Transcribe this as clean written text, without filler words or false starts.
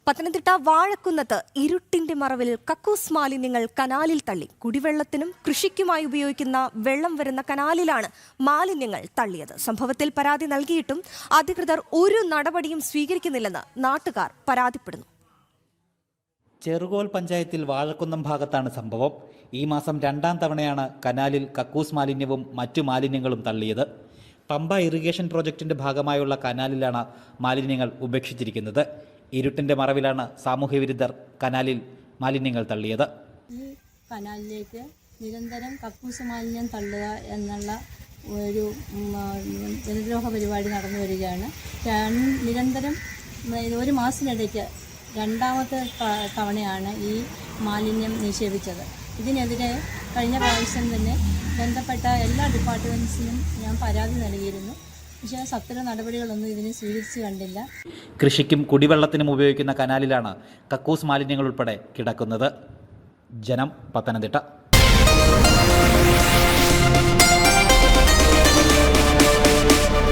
പത്തനംതിട്ട വാഴക്കുന്നത്ത് ഇരുട്ടിന്റെ മറവിൽ കക്കൂസ് മാലിന്യങ്ങൾ കനാലിൽ തള്ളി. കുടിവെള്ളത്തിനും കൃഷിക്കുമായി ഉപയോഗിക്കുന്ന വെള്ളം വരുന്ന കനാലിലാണ് മാലിന്യങ്ങൾ തള്ളിയത്. സംഭവത്തിൽ പരാതി നൽകിയിട്ടും അധികൃതർ ഒരു നടപടിയും സ്വീകരിക്കുന്നില്ലെന്ന് നാട്ടുകാർ പരാതിപ്പെടുന്നു. ചെറുകോൽ പഞ്ചായത്തിൽ വാഴക്കുന്നം ഭാഗത്താണ് സംഭവം. ഈ മാസം 2ാം തവണയാണ് കനാലിൽ കക്കൂസ് മാലിന്യവും മറ്റു മാലിന്യങ്ങളും തള്ളിയത്. പമ്പ ഇറിഗേഷൻ പ്രോജക്റ്റിന്റെ ഭാഗമായുള്ള കനാലിലാണ് മാലിന്യങ്ങൾ ഉപേക്ഷിച്ചിരിക്കുന്നത്. ഇരുട്ടിന്റെ മറവിലാണ് സാമൂഹ്യ വിരുദ്ധർ കനാലിൽ മാലിന്യങ്ങൾ തള്ളിയത്. ഈ കനാലിലേക്ക് നിരന്തരം കക്കൂസ് മാലിന്യം തള്ളുക എന്നുള്ള ഒരു ജനദ്രോഹ പരിപാടി നടന്നു വരികയാണ്. നിരന്തരം ഒരു മാസത്തിനിടയ്ക്ക് 2ാമത്തെ തവണയാണ് ഈ മാലിന്യം നിക്ഷേപിച്ചത്. ഇതിനെതിരെ കഴിഞ്ഞ പ്രാവശ്യം തന്നെ ബന്ധപ്പെട്ട എല്ലാ ഡിപ്പാർട്ട്മെൻറ്റ്സിനും ഞാൻ പരാതി നൽകിയിരുന്നു. പക്ഷേ സത്വര നടപടികളൊന്നും ഇതിനെ സ്വീകരിച്ചു കണ്ടില്ല. കൃഷിക്കും കുടിവെള്ളത്തിനും ഉപയോഗിക്കുന്ന കനാലിലാണ് കക്കൂസ് മാലിന്യങ്ങൾ ഉൾപ്പെടെ കിടക്കുന്നത്. ജനം, പത്തനംതിട്ട.